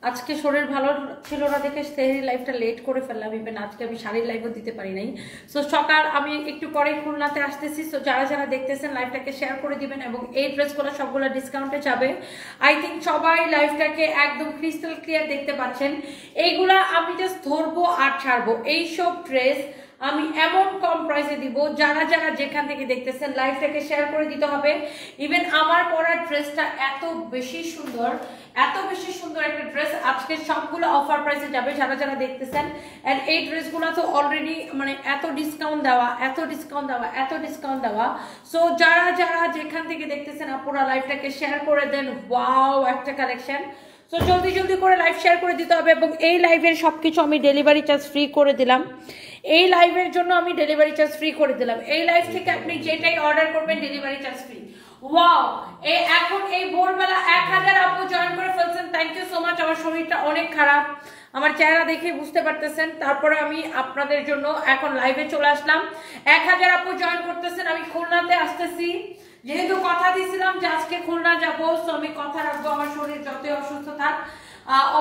আজকে শরীর ভালো ছিল না দেখে সেহরি লাইভটা লেট করে ফেললাম। ইভেন আজকে আমি শাড়ির লাইভও দিতে পারি নাই। সো সকাল আমি একটু পরে খুলনাতে আসতেছি। সো যারা যারা দেখতেছেন লাইভটাকে শেয়ার করে দিবেন এবং এই ড্রেসগুলো সবগুলো ডিসকাউন্টে যাবে। আই থিঙ্ক সবাই লাইভটাকে একদম ক্রিস্টাল ক্লিয়ার দেখতে পাচ্ছেন। এইগুলা আমি জাস্ট ধরবো আর ছাড়বো। এইসব ড্রেস আমি এমন কম প্রাইসে দিব, যারা যারা যেখান থেকে দেখতেছেন লাইভটাকে শেয়ার করে দিতে হবে। ইভেন আমার পরা ড্রেসটা এত বেশি সুন্দর, এত বেশি সুন্দর একটা ড্রেস, আজকে সবগুলো অফার প্রাইসে যাবে যারা যারা দেখতেছেন। এন্ড এই ড্রেসগুলো তো অলরেডি মানে এত ডিসকাউন্ট দেওয়া, এত ডিসকাউন্ট দেওয়া, এত ডিসকাউন্ট দেওয়া। সো যারা যারা যেখান থেকে দেখতেছেন আপনারা লাইভটাকে শেয়ার করে দেন। ওয়াও একটা কালেকশন। সো জলদি জলদি করে লাইভ শেয়ার করে দিতে হবে। এবং এই লাইভের সবকিছু আমি ডেলিভারি চার্জ ফ্রি করে দিলাম। এই লাইভের জন্য আমি ডেলিভারি চার্জ ফ্রি করে দিলাম। এই লাইভ থেকে আপনি যেটাই অর্ডার করবেন ডেলিভারি চার্জ ফ্রি। ওয়াও, এখন এই ভোরবেলা 1000 আপু জয়েন করে ফেলছেন। Thank you so much. আমার শরীরটা অনেক খারাপ, আমার চেহারা দেখে বুঝতে পারতেছেন। তারপরে আমি আপনাদের জন্য এখন লাইভে চলে আসলাম। 1000 আপু জয়েন করতেছেন। আমি খুলনাতে আসতেছি, যেহেতু কথা দিয়েছিলাম যে আজকে খুলনা যাবো, সো আমি কথা রাখবো। আমার শরীর যতই অসুস্থ থাক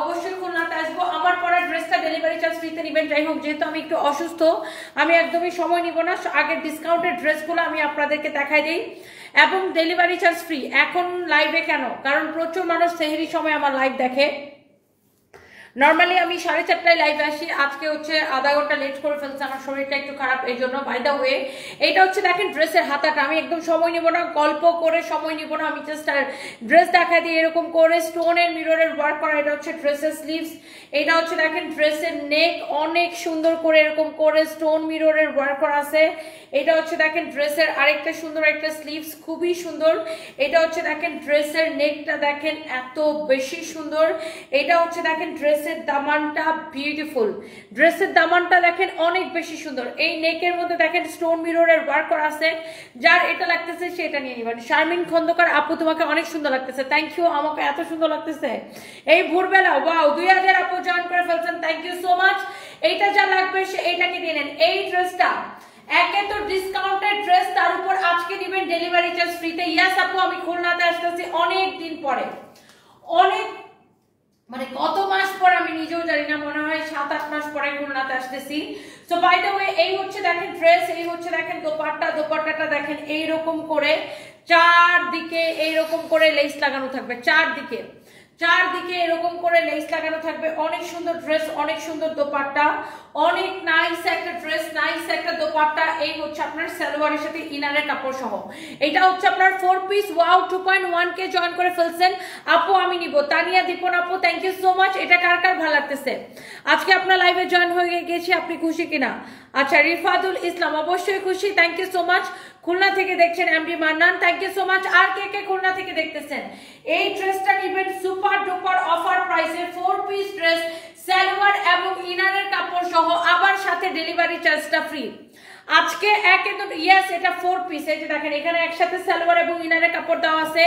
অবশ্যই খুলনাতে আসবো। আমার পরা ড্রেসটা ডেলিভারি চার্জ ফ্রিতে নেবেন। যাই হোক, যেহেতু আমি একটু অসুস্থ, আমি একদমই সময় নিব না। আগের ডিসকাউন্টের ড্রেসগুলো আমি আপনাদেরকে দেখাই দিই এবং ডেলিভারি চার্জ ফ্রি। এখন লাইভে কেন? কারণ প্রচুর মানুষ সেহরির সময় আমার লাইভ দেখে। নর্মালি আমি 4:30টায় লাইভে আসি, আজকে হচ্ছে আধা ঘন্টা লেট করে ফেলছে, আমার শরীরটা একটু খারাপ এই জন্য। বাই দ্য ওয়ে, এটা হচ্ছে দেখেন ড্রেসের হাতাটা। আমি একদম সময় নিব না, গল্প করে সময় নিব না, আমি জাস্ট ড্রেস দেখা দিই। এরকম করে স্টোনের মিররের ওয়ার্ক করা, এটা হচ্ছে ড্রেসের স্লিভস। এটা হচ্ছে দেখেন ড্রেসের নেক, অনেক সুন্দর করে এরকম করে স্টোন মিররের ওয়ার্ক করা আছে। এটা হচ্ছে দেখেন ড্রেসের আরেকটা সুন্দর একটা স্লিভস, খুবই সুন্দর। এটা হচ্ছে দেখেন ড্রেসের নেকটা, দেখেন এত বেশি সুন্দর। এটা হচ্ছে দেখেন ড্রেসের দামানটা, বিউটিফুল। ড্রেসের দামানটা দেখেন অনেক বেশি সুন্দর। এই নেকের মধ্যে দেখেন স্টোন মিররের ওয়ার্ক করা আছে। যার এটা লাগতেছে সেটা নিয়ে নিবেন। শারমিন খন্দকার আপু, তোমাকে অনেক সুন্দর লাগতেছে। থ্যাংক ইউ, আমাকে এত সুন্দর লাগতেছে এই ভোরবেলা। ওয়াও, 2000 আপু জয়েন করে ফেলছেন। Thank you so much. এইটা যা লাগবে সে এইটাকে নিয়ে নেন। এই ড্রেসটা একে তো ডিসকাউন্টেড ড্রেস, তার উপর আজকে দিবেন ডেলিভারি চার্জ ফ্রিতে। ইয়াস আপু, আমি খুলনাতে আসতেছি অনেক দিন পরে, অনেক মানে কত মাস পর আমি নিজেও জানি না, মনে হয় 7-8 মাস পরে খুলনাতে আসতেছি। সো বাই দ্য ওয়ে, এই হচ্ছে দেখেন ড্রেস, এই হচ্ছে দেখেন দোপাট্টা। দোপাট্টাটা দেখেন এইরকম করে চারদিকে এইরকম করে লেস লাগানো থাকবে, চারদিকে চারদিকে এরকম করে লেস লাগানো থাকবে। অনেক সুন্দর ড্রেস, অনেক সুন্দর দোপাট্টা, অনেক নাইস একটা ড্রেস, নাইস একটা দোপাট্টা। এই হচ্ছে আপনার সালোয়ারের সাথে ইনারের কাপড় সহ। এটা হচ্ছে আপনার 4 পিস। ওয়াও, 2.1K জয়েন করে ফেলছেন আপু, আমি নিব। তানিয়া দীপন আপু, থ্যাংক ইউ সো মাচ। এটা কার কার ভালো লাগতেছে? আজকে আপনার লাইভে জয়েন হয়ে গেছি, আপনি খুশি কিনা? আচ্ছা, রিফাতুল ইসলাম অবশ্যই খুশি, thank you so much. Khulna থেকে দেখছেন MD Mannan, thank you so much. আর কে কে খুলনা থেকে দেখতেছেন? এই ড্রেসটা নিবেন সুপার ডুপার অফার প্রাইসে। 4 পিস ড্রেস, সালোয়ার এবং ইনারের কাপড় সহ, আবার সাথে ডেলিভারি চার্জটা ফ্রি। আজকে একে তো ইয়েস, এটা 4 পিস। এই যে দেখেন এখানে একসাথে সালোয়ার এবং ইনারের কাপড় দেওয়া আছে।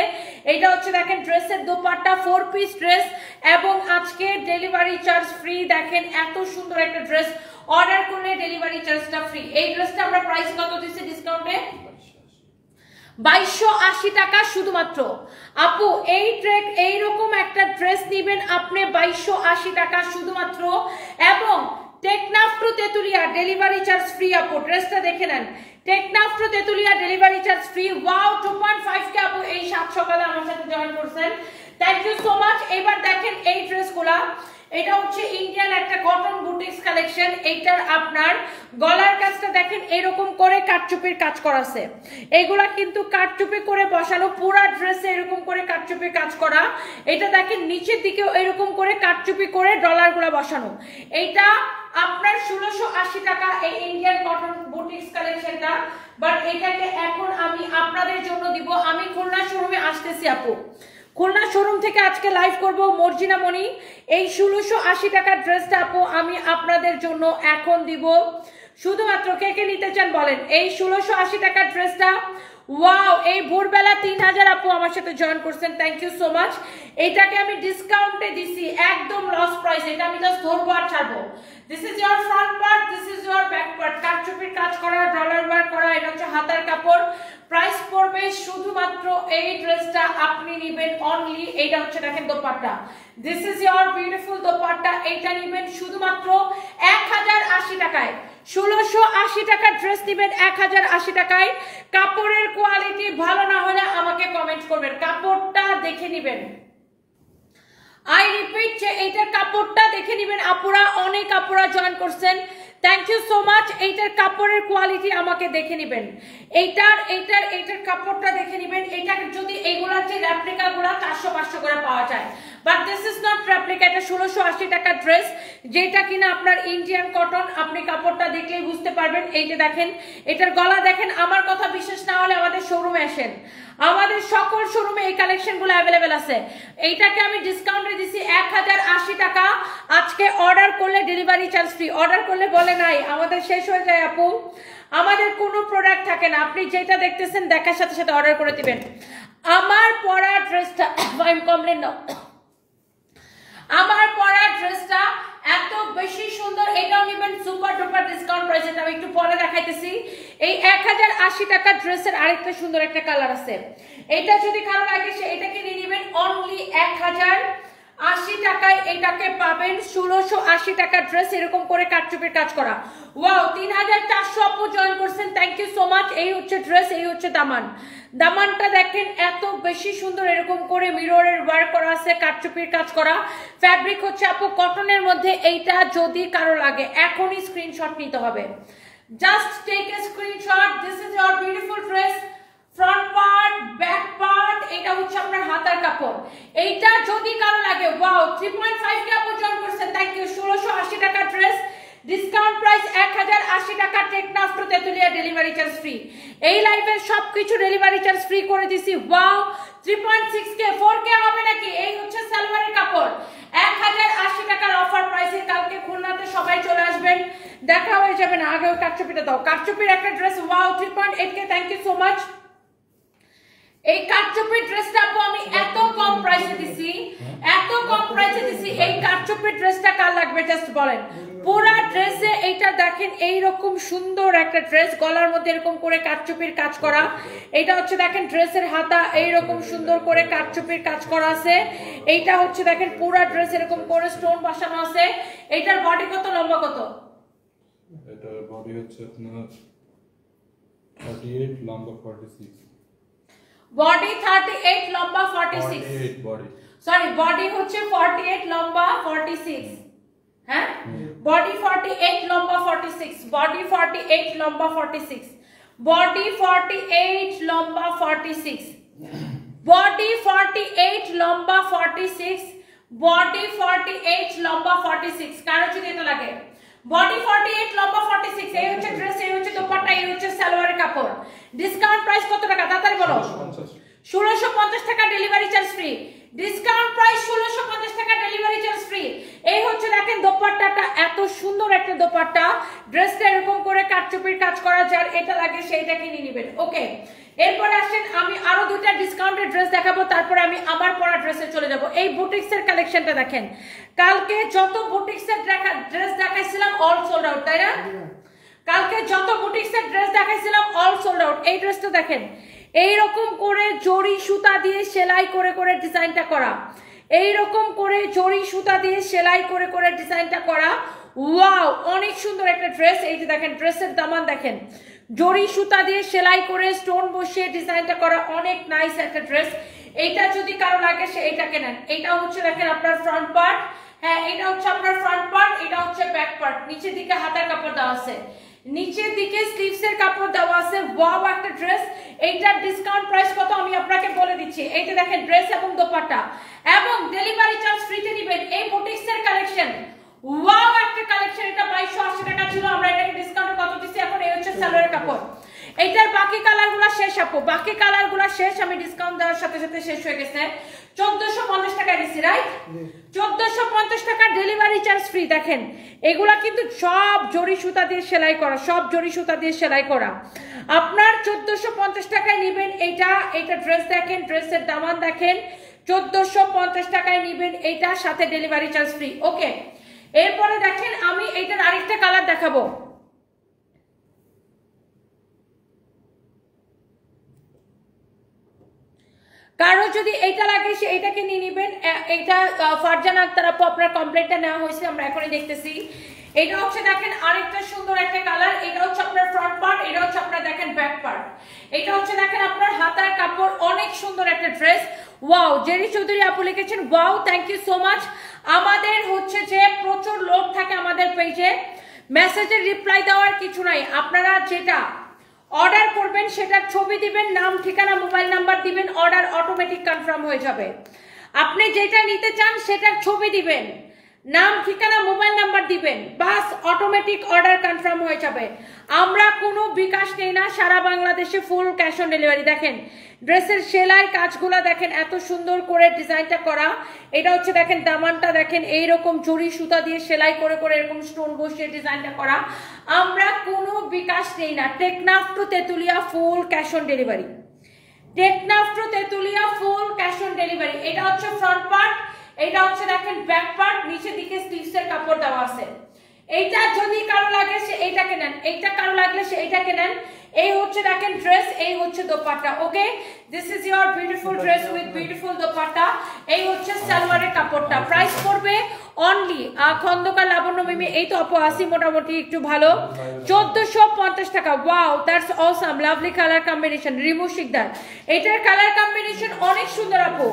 এটা হচ্ছে দেখেন ড্রেসের দোপাট্টা, 4 পিস ড্রেস এবং আজকে ডেলিভারি চার্জ ফ্রি। দেখেন এত সুন্দর একটা ড্রেস, অর্ডার করলে ডেলিভারি চার্জটা ফ্রি। এই ড্রেসটা আমরা প্রাইস কত দিচ্ছি ডিসকাউন্টে? 2280 টাকা শুধুমাত্র। আপু এইরকম একটা ড্রেস নিবেন আপনি 2280 টাকা শুধুমাত্র। এবং Teknaf to Tetulia delivery charge free. আপু ড্রেসটা দেখে নেন, Teknaf to Tetulia delivery charge free. Wow, 2.5K আপু এই 7 সকালে আমার সাথে জয়েন করছেন, থ্যাংক ইউ সো মাচ। এবার দেখেন এই ড্রেসগুলা, এটা হচ্ছে ইন্ডিয়ান একটা কটন বুটিক্স কালেকশন। এইটার আপনার গলার কাজটা দেখেন এরকম করে কাটচুপির কাজ করা আছে। এগুলা কিন্তু কাটচুপি করে বসানো, পুরা ড্রেসে এরকম করে কাটচুপির কাজ করা। এটা দেখেন নিচের দিকেও এরকম করে কাটচুপি করে ডলারগুলা বসানো। এইটা আপনার 1680 টাকা এই ইন্ডিয়ান কটন বুটিক্স কালেকশনটা। বাট এটাকে এখন আমি আপনাদের জন্য দিব। আমি খুলনা শোরুমে আসতেছি আপু, খুলনা শোরুম থেকে আজকে লাইভ করব মর্জিনা মনি। এই 1680 টাকার ড্রেসটা আপু আমি আপনাদের জন্য এখন দিব শুধুমাত্র। কে কে নিতে চান বলেন? এই 1680 টাকার ড্রেসটা ওয়াও, এই ভোরবেলা 3000 আপু আমার সাথে জয়েন করছেন, থ্যাংক ইউ সো মাচ। এটাকে আমি ডিসকাউন্টে দিছি, একদম লস প্রাইস, এটা আমি জাস্ট ধরবো আর ছাড়বো। This is your front part, this is your back part, কারচুপির কাজ করা, ডলার ওয়ার্ক করা, এটা হচ্ছে হাতার কাপড়। প্রাইস পড়বে শুধুমাত্র, এই ড্রেসটা আপনি নেবেন অনলি, এইটা হচ্ছে দেখেন dupatta, this is your beautiful dupatta, এইটা নেবেন শুধুমাত্র 1080 টাকায়। 1680 টাকার ড্রেস নেবেন 1080 টাকায়। কাপড়ের কোয়ালিটি ভালো না হলে আমাকে কমেন্ট করবেন, কাপড়টা দেখে নেবেন। আই রিপিট যে এইটার কাপড়টা দেখে নেবেন। আপুরা, অনেক আপুরা জয়েন করছেন, থ্যাংক ইউ সো মাচ। এইটার কাপড়ের কোয়ালিটি আমাকে দেখে নেবেন, এইটার কাপড়টা দেখে নেবেন। এটা যদি এইগুলার যে রেপ্লিকা গুলা 400-500 করে পাওয়া যায়, but this is not replica, এটা 1680 টাকার ড্রেস, যেটা কিনা আপনার ইন্ডিয়ান কটন। আপনি কাপড়টা দেখলেই বুঝতে পারবেন। এই যে দেখেন, এটার গলা দেখেন। আমার কথা বিশ্বাস না হলে আমাদের শোরুমে আসেন, আমাদের সকল শোরুমে এই কালেকশন গুলো অ্যাভেলেবেল আছে। এইটাকে আমি ডিসকাউন্টে দিছি 1080 টাকা। আজকে অর্ডার করলে ডেলিভারি চার্জ ফ্রি, অর্ডার করলে বলে নাই, আমাদের শেষ হয়ে যায় আপু, আমাদের কোনো প্রোডাক্ট থাকে না। আপনি যেটা দেখতেছেন দেখার সাথে সাথে অর্ডার করে দিবেন। আমার পরা ড্রেসটা কমপ্লেন নাও, আমার পরা ড্রেসটা এত বেশি সুন্দর, এটাও নেবেন সুপার ডুপার ডিসকাউন্ট প্রাইস। এটা আমি একটু পরে দেখাইতেছি। এই 1080 টাকার ড্রেসের আরেকটা সুন্দর একটা কালার আছে, এটা যদি কারো লাগে সে এটাকে নিয়ে নেবেন অনলি 1080 টাকায়। এটাকে পাবেন 1680 টাকার ড্রেস, এরকম করে কাটচুপির কাজ করা। ওয়াও, 3400 আপু জয়েন করছেন, থ্যাংক ইউ সো মাচ। এই হচ্ছে ড্রেস, এই হচ্ছে দামান। দামানটা দেখেন এত বেশি সুন্দর, এরকম করে মিররের ওয়ার্ক করা আছে, কাটচুপির কাজ করা। ফ্যাব্রিক হচ্ছে আপু কটনের মধ্যে। এইটা যদি কারো লাগে এখনই স্ক্রিনশট নিতে হবে, just take a screenshot. This is your beautiful dress, front part, back part, এটা হচ্ছে আপনার হাতার কাপড়। এইটা যদি কারো লাগে, ওয়াও, 3.5 কে আপু জয়েন করছেন, থ্যাংক ইউ। 1680 টাকা ড্রেস, ডিসকাউন্ট প্রাইস 1080 টাকা, Teknaf to Tetulia, delivery charge free. এই লাইভের সবকিছু ডেলিভারি চার্জ ফ্রি করে দিছি। ওয়াও, 3.6 কে, 4 কে হবে নাকি? এই হচ্ছে সালোয়ারের কাপড়, 1080 টাকার অফার প্রাইসে। কালকে খুলনাতে সবাই চলে আসবেন, দেখা হয়ে যাবে না। আগে কাটচুপিটা দাও, কাটচুপির একটা dress, wow, 3.8 K, thank you so much. এই কাটচুপির ড্রেসটা আপু আমি এত কম প্রাইসে দিছি, এত কম প্রাইসে দিছি। এই কাটচুপির ড্রেসটা কার লাগবে জাস্ট বলেন। পুরা ড্রেসে এইটা দেখেন, এইরকম সুন্দর একটা ড্রেস, গলার মধ্যে এরকম করে কাটচুপির কাজ করা। এইটা হচ্ছে দেখেন ড্রেসের হাতা, এইরকম সুন্দর করে কাটচুপির কাজ করা আছে। এইটা হচ্ছে দেখেন পুরা ড্রেস এরকম করে স্টোন বসানো আছে। এইটার বডি কত, লম্বা কত? এটার বডি হচ্ছে আপনার 38, লম্বা 46। বডি 38, লম্বা 46। বডি সরি, বডি হচ্ছে 48, লম্বা 46। হ্যাঁ, বডি 48, লম্বা 46, বডি 48, লম্বা 46, বডি 48, লম্বা 46, বডি 48, লম্বা 46, বডি 48, লম্বা 46। কারো যদি এটা লাগে, বডি 48, লম্বা 46। এই হচ্ছে ড্রেস, এই হচ্ছে দোপাট্টা, এই হচ্ছে সালোয়ারের কাপড়। ডিসকাউন্ট প্রাইস কত টাকা তাড়াতাড়ি বলো? 1650 টাকা, delivery charge free. Discount price 1650 টাকা, ডেলিভারি চার্জ ফ্রি। এই হচ্ছে দেখেন দোপাট্টাটা, এত সুন্দর একটা দোপাট্টা। ড্রেসটা এরকম করে কাটচুপির কাজ করা, যার এটা লাগে সেইটা কিনে নেবেন। ওকে, এরপরে আসেন আমি আরো দুইটা ডিসকাউন্টের ড্রেস দেখাবো, তারপরে আমি আমার পরা ড্রেসে চলে যাব। এই বুটিক্সের কালেকশনটা দেখেন, কালকে যত বুটিক্সের ড্রেস দেখাইছিলাম অল সোল্ড আউট, তাই না? কালকে যত বুটিক্সের ড্রেস দেখাইছিলাম অল সোল্ড আউট। এই ড্রেসটা দেখেন, এইরকম করে জরি সুতা দিয়ে সেলাই করে করে ডিজাইনটা করা, এইরকম করে জরি সুতা দিয়ে সেলাই করে করে ডিজাইনটা করা। ওয়াও, অনেক সুন্দর একটা ড্রেস। এই যে দেখেন ড্রেসের দামান দেখেন, জরি সুতা দিয়ে সেলাই করে স্টোন বসিয়ে ডিজাইনটা করা, অনেক নাইস একটা ড্রেস। এইটা যদি কারো লাগে সে এইটাকে নেন। এইটা হচ্ছে দেখেন আপনার ফ্রন্ট পার্ট, হ্যাঁ এটা হচ্ছে আপনার ফ্রন্ট পার্ট, এটা হচ্ছে ব্যাক পার্ট। নিচের দিকে হাতার কাপড় দেওয়া আছে, নিচের দিকে স্লিভস এর কাপড় দেওয়া আছে। ওয়াও একটা ড্রেস। এইটার ডিসকাউন্ট প্রাইস কত আমি আপনাকে বলে দিচ্ছি। এইটা দেখেন ড্রেস এবং দোপাট্টা, এবং ডেলিভারি চার্জ ফ্রিতে দিবেন। এই বুটিক্স এর কালেকশন, ওয়াও একটা কালেকশন। এটা 2280 টাকা ছিল, আমরা এটাকে ডিসকাউন্টে কত দিচ্ছি এখন? এই হচ্ছে সালোয়ারের কাপড়। এইটার বাকি কালারগুলো শেষ আপু, বাকি কালারগুলো শেষ, আমি ডিসকাউন্ট দেওয়ার সাথে সাথে শেষ হয়ে গেছে। 1450 টাকা দিচ্ছি, রাইট? 1450 টাকা ডেলিভারি চার্জ ফ্রি। দেখেন এগুলা কিন্তু সব জরি সুতা দিয়ে সেলাই করা, সব জরি সুতা দিয়ে সেলাই করা। আপনার 1450 টাকায় নেবেন এটা ড্রেস দেখেন, ড্রেসের দামান দেখেন, 1450 টাকায় নেবেন এটা, সাথে ডেলিভারি চার্জ ফ্রি। ওকে, এরপরে দেখেন আমি এটার আরেকটা কালার দেখাবো। কারো যদি এইটা লাগে সে এইটাকে নিয়ে নেবেন। এইটা ফারজানা আক্তার আপু আপনার কমপ্লেন্টটা নেওয়া হয়েছে, আমরা এখনই দেখতেছি। এটা হচ্ছে দেখেন আরেকটা সুন্দর একটা কালার, এটা হচ্ছে আপনার ফ্রন্ট পার্ট, এটা হচ্ছে আপনার দেখেন ব্যাক পার্ট। এটা হচ্ছে দেখেন আপনার হাতার কাপড়, অনেক সুন্দর একটা ড্রেস। ওয়াও, জেরি চৌধুরী আপু লিখেছেন wow, thank you so much. আমাদের হচ্ছে যে প্রচুর লোক থাকে আমাদের পেজে, মেসেজের রিপ্লাই দেওয়ার কিছু নাই। আপনারা যেটা অর্ডার করবেন সেটার ছবি দিবেন, নাম ঠিকানা মোবাইল নাম্বার দিবেন, অর্ডার অটোমেটিক কনফার্ম হয়ে যাবে। আপনি যেটা নিতে চান সেটার ছবি দিবেন, নাম ঠিকানা মোবাইল নাম্বার দিবেন, বাস অটোমেটিক অর্ডার কনফার্ম হয়ে যাবে। আমরা কোনো বিকাশ নেই না, সারা বাংলাদেশে ফুল ক্যাশ অন ডেলিভারি। দেখেন ড্রেসের সেলাই কাজগুলো দেখেন, এত সুন্দর করে ডিজাইনটা করা। এটা হচ্ছে দেখেন দামানটা দেখেন, এইরকম জরি সুতা দিয়ে সেলাই করে করে এরকম স্টোন বসিয়ে ডিজাইনটা করা। আমরা কোনো বিকাশ নেই না, Teknaf to Tetulia full cash on delivery, Teknaf to Tetulia full cash on delivery. এটা হচ্ছে ফ্রন্ট পার্ট, এটা হচ্ছে দেখেন ব্যাক পার্ট, নিচের দিকে স্লিভসের কাপড় দেওয়া আছে। এইটা যদি কারো লাগে সে এইটাকে নেন, এইটা কারো লাগলে সে এইটাকে নেন। এই হচ্ছে দেখেন ড্রেস, এই হচ্ছে dupatta. Okay, this is your beautiful dress with beautiful dupatta. এই হচ্ছে সালোয়ারের কাপড়টা। প্রাইস পড়বে অনলি খন্দকার লাবণ্য মিমি, এই তো আপু আসি মোটামুটি একটু ভালো, 1450 টাকা। Wow, that's awesome, lovely colour combination. Rimu Sikdar, এটার কালার কম্বিনেশন অনেক সুন্দর আপু।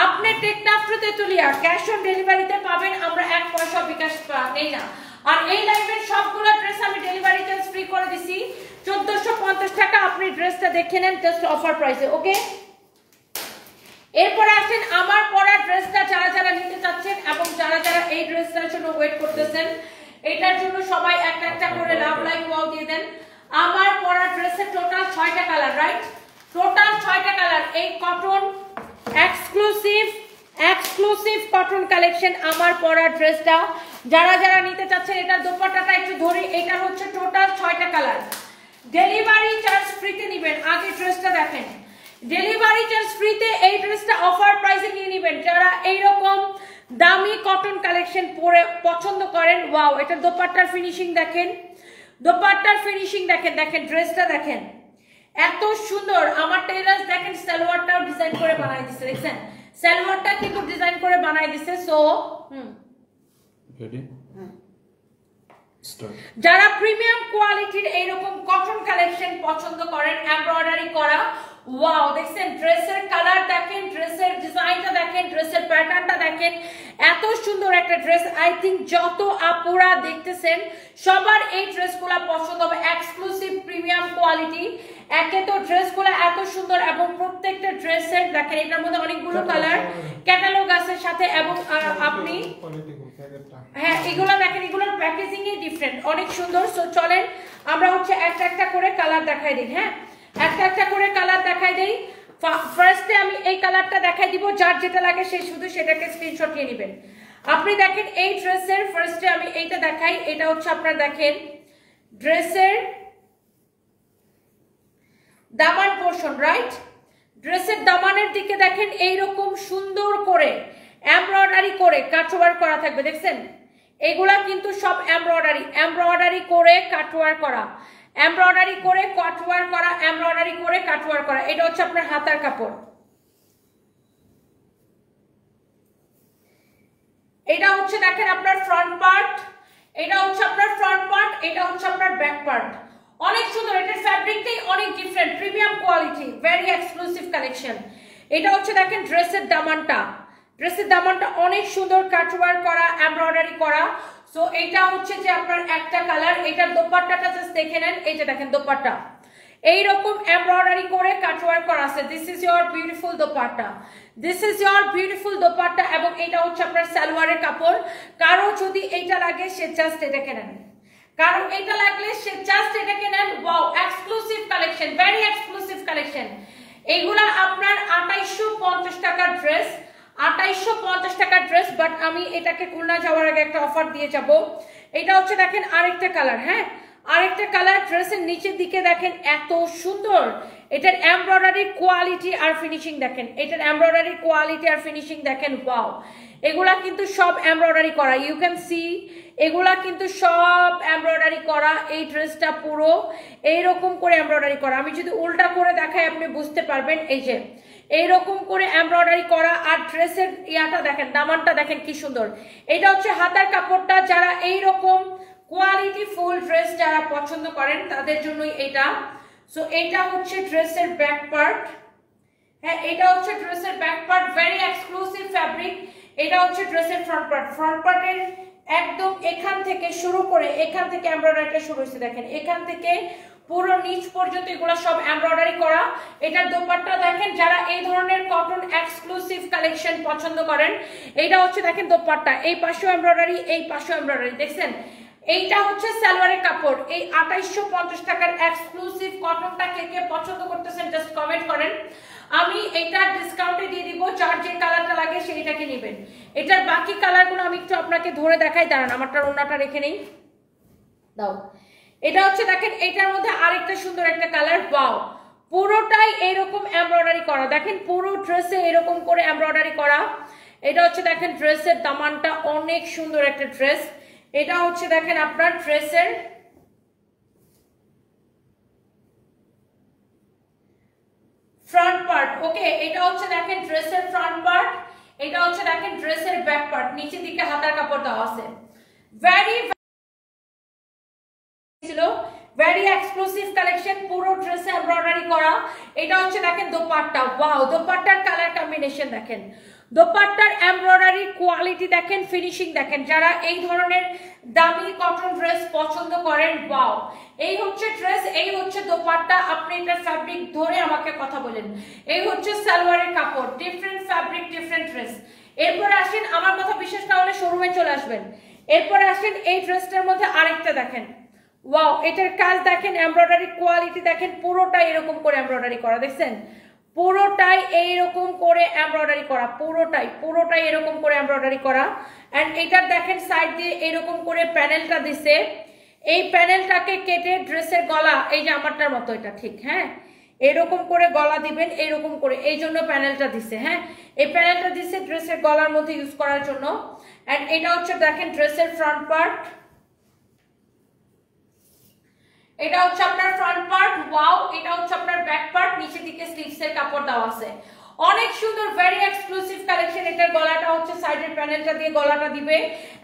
আপনি Teknaf to Tetulia cash on ডেলিভারিতে পাবেন, আমরা 1 পয়সা বিকাশ নেই না। আর এই লাইভের সবগুলো ড্রেস আমি ডেলিভারি চার্জ ফ্রি করে দিছি, 1450 টাকা। আপনি ড্রেসটা দেখে নেন জাস্ট অফার প্রাইসে। ওকে, এরপরে আসেন আমার পরা ড্রেসটা যারা যারা নিতে চাচ্ছেন এবং যারা যারা এই ড্রেসটার জন্য ওয়েট করতেছেন, এটার জন্য সবাই একটা একটা করে লাভ লাইক ওয়াও দিয়ে দেন। আমার পরা ড্রেসের টোটাল 6টা কালার, রাইট? টোটাল 6টা কালার। এই কটন এক্সক্লুসিভ কটন কালেকশন আমার পরা ড্রেসটা যারা যারা নিতে চাচ্ছেন, এটার দোপাট্টাটা একটু ধরে, এটা হচ্ছে টোটাল 6টা কালার। ডেলিভারি চার্জ ফ্রিতে নেবেন। আগে ড্রেসটা দেখেন, ডেলিভারি চার্জ ফ্রিতে এই ড্রেসটা অফার প্রাইসে নিয়ে নেবেন যারা এইরকম দামি কটন কালেকশন পরে পছন্দ করেন। ওয়াও, এটার দোপাট্টার ফিনিশিং দেখেন, দোপাট্টার ফিনিশিং দেখেন, দেখেন ড্রেসটা দেখেন এত সুন্দর। আমার টেলার্স দেখেন সালোয়ারটাও ডিজাইন করে বানাই দিছে, দেখছেন সালোয়ারটা কিন্তু ডিজাইন করে বানাই দিছে। সো রেডি, যারা প্রিমিয়াম কোয়ালিটির এইরকম কটন কালেকশন পছন্দ করেন, এমব্রয়ডারি করা, ওয়াও দেখছেন ড্রেসের কালার দেখেন, ড্রেসের ডিজাইনটা দেখেন, ড্রেসের প্যাটার্নটা দেখেন, এত সুন্দর একটা ড্রেস। আই থিঙ্ক যত আপুরা দেখতেছেন সবার এই ড্রেসগুলো পছন্দ হবে, এক্সক্লুসিভ প্রিমিয়াম কোয়ালিটি। একে তো ড্রেসগুলো এত সুন্দর এবং প্রত্যেকটা ড্রেসের দেখেন এটার মধ্যে অনেকগুলো কালার ক্যাটালগ আছে সাথে, এবং আপনি হ্যাঁ এগুলো দেখেন, এগুলোর প্যাকেজিং এ ডিফারেন্ট, অনেক সুন্দর। সো চলেন আমরা হচ্ছে একটা একটা করে কালার দেখাই দিই। হ্যাঁ, একটা একটা করে কালার দেখাই দেই। ফার্স্টে আমি এই কালারটা দেখাই দিব, যার যেটা লাগে সে শুধু সেটাকে স্ক্রিনশট নিয়ে নেবেন। আপনি দেখেন এই ড্রেসের ফার্স্টে আমি এইটা দেখাই, এটা হচ্ছে আপনার দেখেন ড্রেসের দামান পোর্শন, রাইট? ড্রেসের দামানের দিকে দেখেন এইরকম সুন্দর করে এমব্রয়ডারি করে কাটওয়ার্ক করা থাকবে, দেখছেন এগুলা কিন্তু সব এমব্রয়ডারি করে কাটওয়ার্ক করা, এমব্রয়ডারি করে কাটওয়ার্ক করা, এমব্রয়ডারি করে কাটওয়ার্ক করা। এটা হচ্ছে আপনার হাতার কাপড়, এটা হচ্ছে দেখেন আপনার ফ্রন্ট পার্ট, এটা হচ্ছে আপনার ফ্রন্ট পার্ট, এটা হচ্ছে আপনার ব্যাক পার্ট। অনেক সুন্দর, এটার ফ্যাব্রিকটাই অনেক different, premium quality, very exclusive collection. এটা হচ্ছে দেখেন ড্রেসের দামানটা, ড্রেসের দামানটা অনেক সুন্দর কাটওয়ার্ক করা, এমব্রয়ডারি করা। সো এটা হচ্ছে যে আপনার একটা কালার। এটার দোপাট্টাটা জাস্ট দেখে নেন, এই যে দেখেন দোপাট্টা এইরকম এমব্রয়ডারি করে কাটওয়ার্ক করা আছে। This is your beautiful dupatta, this is your beautiful dupatta. এবং এটা হচ্ছে আপনার সালোয়ারের কাপড়। কারো যদি এইটা লাগে সে জাস্ট এটাকে নেন, কারো এটা লাগলে সে জাস্ট এটাকে নেন। Wow, exclusive collection, very exclusive collection. এইগুলা আপনার 2850 টাকার ড্রেস, 2850 টাকার ড্রেস, বাট আমি এটাকে খুলনা যাওয়ার আগে একটা অফার দিয়ে যাব। এটা হচ্ছে দেখেন আরেকটা কালার, হ্যাঁ আরেকটা কালার। ড্রেসের নিচের দিকে দেখেন এত সুন্দর, এটার এমব্রয়ডারি কোয়ালিটি আর ফিনিশিং দেখেন, এটার এমব্রয়ডারি কোয়ালিটি আর ফিনিশিং দেখেন, ওয়াও। এগুলা কিন্তু সব এমব্রয়ডারি করা, ইউ ক্যান সি এগুলা কিন্তু সব এমব্রয়ডারি করা। এই ড্রেসটা পুরো এইরকম করে এমব্রয়ডারি করা, আমি যদি উল্টা করে দেখাই আপনি বুঝতে পারবেন। এই যে এইরকম করে এমব্রয়ডারি করা, আর ড্রেসের ইয়াটা দেখেন, দামানটা দেখেন কি সুন্দর। এটা হচ্ছে হাতার কাপড়টা, যারা এইরকম কোয়ালিটি ফুল ড্রেস যারা পছন্দ করেন তাদের জন্যই এটা। সো এটা হচ্ছে ড্রেসের ব্যাক পার্ট, হ্যাঁ এটা হচ্ছে ড্রেসের back part, very exclusive fabric. এটা হচ্ছে ড্রেসের ফ্রন্ট পার্ট, ফ্রন্ট পার্টের একদম এখান থেকে শুরু করে এখান থেকে এমব্রয়ডারিটা শুরু হয়েছে দেখেন, এখান থেকে পুরো নিচ পর্যন্ত এগুলো সব এমব্রয়ডারি করা। এটার দোপাট্টা দেখেন, যারা এই ধরনের কটন এক্সক্লুসিভ কালেকশন পছন্দ করেন, এটা হচ্ছে দেখেন দোপাট্টা, এই পাশেও এমব্রয়ডারি এই পাশেও এমব্রয়ডারি, দেখছেন। এইটা হচ্ছে সালোয়ারের কাপড়। এই 2850 টাকার এক্সক্লুসিভ কটনটা কে কে পছন্দ করতেছেন জাস্ট কমেন্ট করেন, আমি এটা ডিসকাউন্টে দিয়ে দিব। যার যে কালারটা লাগে সেইটাকে নেবেন। এটার বাকি কালারগুলো আমি একটু আপনাকে ধরে দেখাই, দাঁড়ান আমারটার ওন্নাটা রেখে নেই, দাও। এটা হচ্ছে দেখেন এটার মধ্যে আরেকটা সুন্দর একটা কালার, ওয়াও। পুরোটাই এরকম এমব্রয়ডারি করা, দেখেন পুরো ড্রেসে এরকম করে এমব্রয়ডারি করা। এটা হচ্ছে দেখেন ড্রেসের দামানটা অনেক সুন্দর একটা ড্রেস। এটা হচ্ছে দেখেন আপনার ড্রেসের ফ্রন্ট পার্ট, ওকে। এটা হচ্ছে দেখেন ড্রেসের ফ্রন্ট পার্ট, এটা হচ্ছে দেখেন ড্রেসের ব্যাক পার্ট, নিচের দিকে হাতার কাপড় দেওয়া আছে। ভেরি এক্সক্লুসিভ কালেকশন, পুরো ড্রেসে এমব্রয়ডারি করা। এটা হচ্ছে দেখেন দোপাট্টা, ওয়াও। দোপাট্টার কালার কম্বিনেশন দেখেন, দোপাট্টার এমব্রয়ডারি কোয়ালিটি দেখেন, ফিনিশিং দেখেন। যারা এই ধরনের দামি কটন ড্রেস পছন্দ করেন, ওয়াও। এই হচ্ছে ড্রেস, এই হচ্ছে দোপাট্টা। আপনি এটার ফ্যাব্রিক ধরে আমাকে কথা বলেন। এই হচ্ছে সালোয়ারের কাপড়, ডিফারেন্ট ফ্যাব্রিক ডিফারেন্ট ড্রেস। এরপরে আসেন, আমার কথা বিশ্বাস না হলে শোরুমে চলে আসবেন। এরপরে আসেন এই ড্রেসটার মধ্যে আরেকটা দেখেন, ওয়াও। এটার কাজ দেখেন, এমব্রয়ডারি কোয়ালিটি দেখেন, পুরোটাই এরকম করে এমব্রয়ডারি করা, দেখছেন পুরোটাই এইরকম করে এমব্রয়ডারি করা, পুরোটাই এরকম করে এমব্রয়ডারি করা। এন্ড এটার দেখেন সাইড দিয়ে এরকম করে প্যানেলটা দিছে। এই প্যানেলটাকে কেটে ড্রেসের গলা, এই যে আমারটার মতো এটা ঠিক, হ্যাঁ এরকম করে গলা দিবেন, এইরকম করে, এই জন্য প্যানেলটা দিছে, হ্যাঁ এই প্যানেলটা দিছে ড্রেসের গলার মধ্যে ইউজ করার জন্য। এন্ড এটা হচ্ছে দেখেন ড্রেসের ফ্রন্ট পার্ট, এটা হচ্ছে আপনার ফ্রন্ট পার্ট, ওয়াও। এটা হচ্ছে আপনার ব্যাক পার্ট, নিচে দিকে স্লিভসের কাপড় দেওয়া আছে, অনেক সুন্দর, ভেরি এক্সক্লুসিভ কালেকশন। এটার গলাটা হচ্ছে সাইডের প্যানেলটা দিয়ে গলাটা দিবে।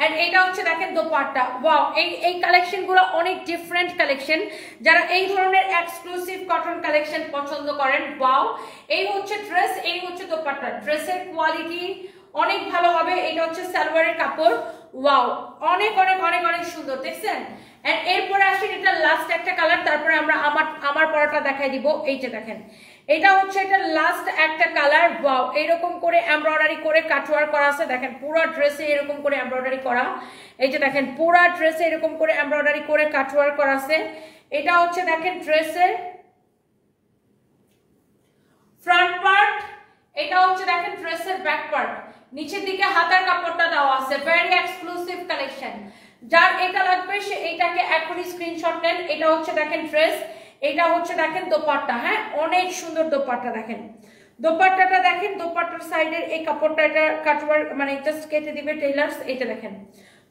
এন্ড এটা হচ্ছে দেখেন দোপাট্টা, ওয়াও। এই কালেকশনগুলো অনেক ডিফারেন্ট কালেকশন, যারা এই ধরনের এক্সক্লুসিভ কটন কালেকশন পছন্দ করেন, ওয়াও। এই হচ্ছে ড্রেস, এই হচ্ছে দোপাট্টা, ড্রেসের কোয়ালিটি অনেক ভালো হবে। এটা হচ্ছে সালোয়ারের কাপড়, ওয়াও, অনেক অনেক অনেক অনেক সুন্দর, দেখছেন। এন্ড এরপরে আসেন এটা লাস্ট একটা কালার, তারপরে আমরা আমার পরাটা দেখাই দিব। এই যে দেখেন এটা হচ্ছে এটা লাস্ট একটা কালার, ওয়াও। এরকম করে এমব্রয়ডারি করে কাটওয়ার্ক করা আছে, দেখেন পুরো ড্রেসে এরকম করে এমব্রয়ডারি করা। এই যে দেখেন পুরো ড্রেসে এরকম করে এমব্রয়ডারি করে কাটওয়ার্ক করা আছে। এটা হচ্ছে দেখেন ড্রেসের ফ্রন্ট পার্ট, এটা হচ্ছে দেখেন ড্রেসের ব্যাক পার্ট, নিচের দিকে হাতার কাপড়টা দেওয়া আছে, ভেরি এক্সক্লুসিভ কালেকশন। যার এটা লাগবে সে এটাকে এখনই স্ক্রিনশট নেন। এটা হচ্ছে দেখেন ড্রেস, এটা হচ্ছে দেখেন দোপাট্টা, হ্যাঁ অনেক সুন্দর দোপাট্টা দেখেন, দোপাট্টাটা দেখেন, দোপাট্টার সাইডের এই কাপড়টা এটা কাটওয়ার্ক মানে জাস্ট কেটে দিবে টেইলার্স। এটা দেখেন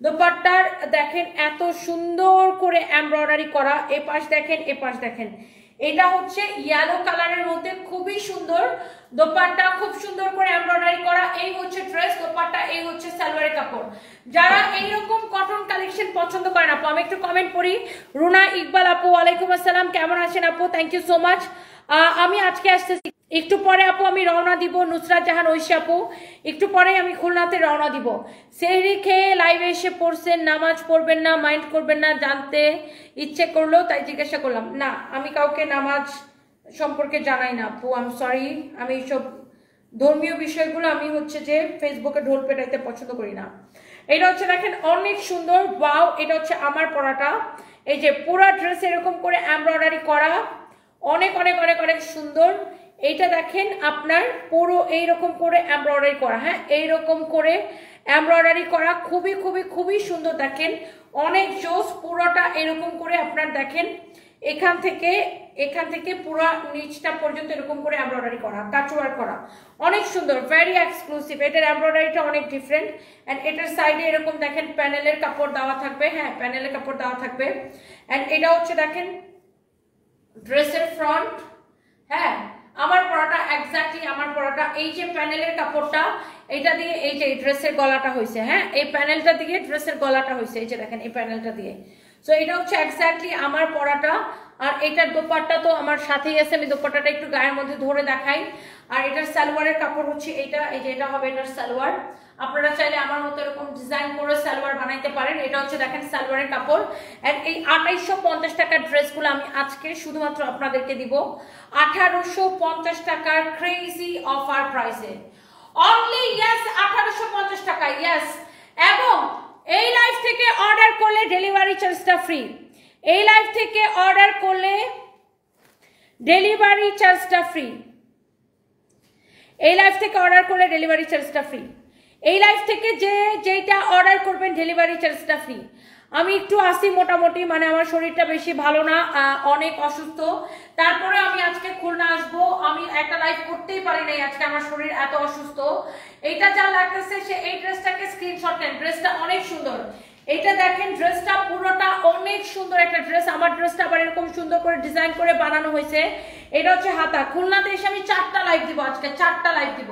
দোপাট্টার দেখেন এত সুন্দর করে এমব্রয়ডারি করা, এ পাশ দেখেন এ পাশ দেখেন। এটা হচ্ছে ইয়েলো কালারের মধ্যে খুবই সুন্দর দোপাট্টা, খুব সুন্দর করে এমব্রয়ডারি করা। এই হচ্ছে ড্রেস, দোপাট্টা, এই হচ্ছে সালোয়ারের কাপড়। যারা এইরকম কটন কালেকশন পছন্দ করেন আপু, আমি একটু কমেন্ট পড়ি। রুনা ইকবাল আপু, ওয়ালাইকুম আসসালাম, কেমন আছেন আপু? Thank you so much. আমি আজকে আসতেছি একটু পরে আপু, আমি রওনা দিব। নুসরাত জাহান ঐশী আপু, একটু পরে আমি খুলনাতে রওনা দিব। সেহরি খেয়ে লাইভে এসে পড়ছেন, নামাজ পড়বেন না, মাইন্ড করবেন না, জানতে ইচ্ছে করলো তাই জিজ্ঞাসা করলাম। না, আমি কাউকে নামাজ সম্পর্কে জানাই না আপু, আই এম সরি। আমি এইসব ধর্মীয় বিষয়গুলো আমি হচ্ছে যে ফেসবুকে ঢোল পেটাইতে পছন্দ করি না। এটা হচ্ছে দেখেন অনেক সুন্দর, ওয়াও। এটা হচ্ছে আমার পরাটা, এই যে পুরো ড্রেস এরকম করে এমব্রয়ডারি করা, অনেক অনেক অনেক অনেক সুন্দর। এইটা দেখেন আপনার পুরো এইরকম করে এমব্রয়ডারি করা, হ্যাঁ এইরকম করে এমব্রয়ডারি করা, খুবই খুবই খুবই সুন্দর। দেখেন অনেক জোস, পুরোটা এরকম করে আপনার দেখেন এখান থেকে পুরো নিচটা পর্যন্ত এরকম করে এমব্রয়ডারি করা, কাটওয়ার্ক করা, অনেক সুন্দর, ভেরি এক্সক্লুসিভ। এটার এমব্রয়ডারিটা অনেক ডিফারেন্ট। অ্যান্ড এটার সাইডে এরকম দেখেন প্যানেলের কাপড় দেওয়া থাকবে, হ্যাঁ প্যানেলের কাপড় দেওয়া থাকবে। অ্যান্ড এটা হচ্ছে দেখেন ড্রেসের ফ্রন্ট, হ্যাঁ আমার পরাটা এক্স্যাক্টলি আমার পরাটা, এই যে প্যানেলের কাপড়টা এটা দিয়ে এই যে ড্রেসের গলাটা হয়েছে, হ্যাঁ এই প্যানেলটা দিয়ে ড্রেসের গলাটা হয়েছে, এই যে দেখেন এই প্যানেলটা দিয়ে। সো এটা হচ্ছে এক্স্যাক্টলি আমার পরাটা। আর এটার দোপাট্টা তো আমার সাথেই আছে, আমি দোপাট্টাটা একটু গায়ের মধ্যে ধরে দেখাই। আর এটার সালোয়ারের কাপড় হচ্ছে এইটা, এই যে এটা হবে এটার সালোয়ার। আপনারা চাইলে আমার মতো এরকম ডিজাইন করে সালোয়ার বানাইতে পারেন। এটা হচ্ছে দেখেন সালোয়ারের কাপড়। এন্ড এই 2850 টাকার ড্রেসগুলো আমি আজকে শুধুমাত্র আপনাদেরকে দিব 1850 টাকার ক্রেজি অফার প্রাইসে, অনলি ইয়েস 1850 টাকা, ইয়েস। এবং এই লাইভ থেকে অর্ডার করলে ডেলিভারি চার্জটা ফ্রি, এই লাইভ থেকে অর্ডার করলে ডেলিভারি চার্জটা ফ্রি, এই লাইভ থেকে অর্ডার করলে ডেলিভারি চার্জটা ফ্রি, এই লাইভ থেকে যেটা অর্ডার করবেন ডেলিভারি চার্জটা ফ্রি। আমি একটু আসি মোটামুটি, মানে আমার শরীরটা বেশি ভালো না, অনেক অসুস্থ, তারপরে আমি আজকে খুলনা আসবো। আমি একটা লাইভ করতেই পারি নাই আজকে, আমার শরীর এত অসুস্থ। এইটা যা লাগতেছে সে এই ড্রেসটাকে স্ক্রিনশট নেন, ড্রেসটা অনেক সুন্দর। এটা দেখেন ড্রেসটা পুরোটা অনেক সুন্দর একটা ড্রেস, আমার ড্রেসটা আবার এরকম সুন্দর করে ডিজাইন করে বানানো হয়েছে। এটা হচ্ছে হাতা। খুলনাতে এসে আমি 4টা লাইভ দিব, আজকে 4টা লাইভ দিব।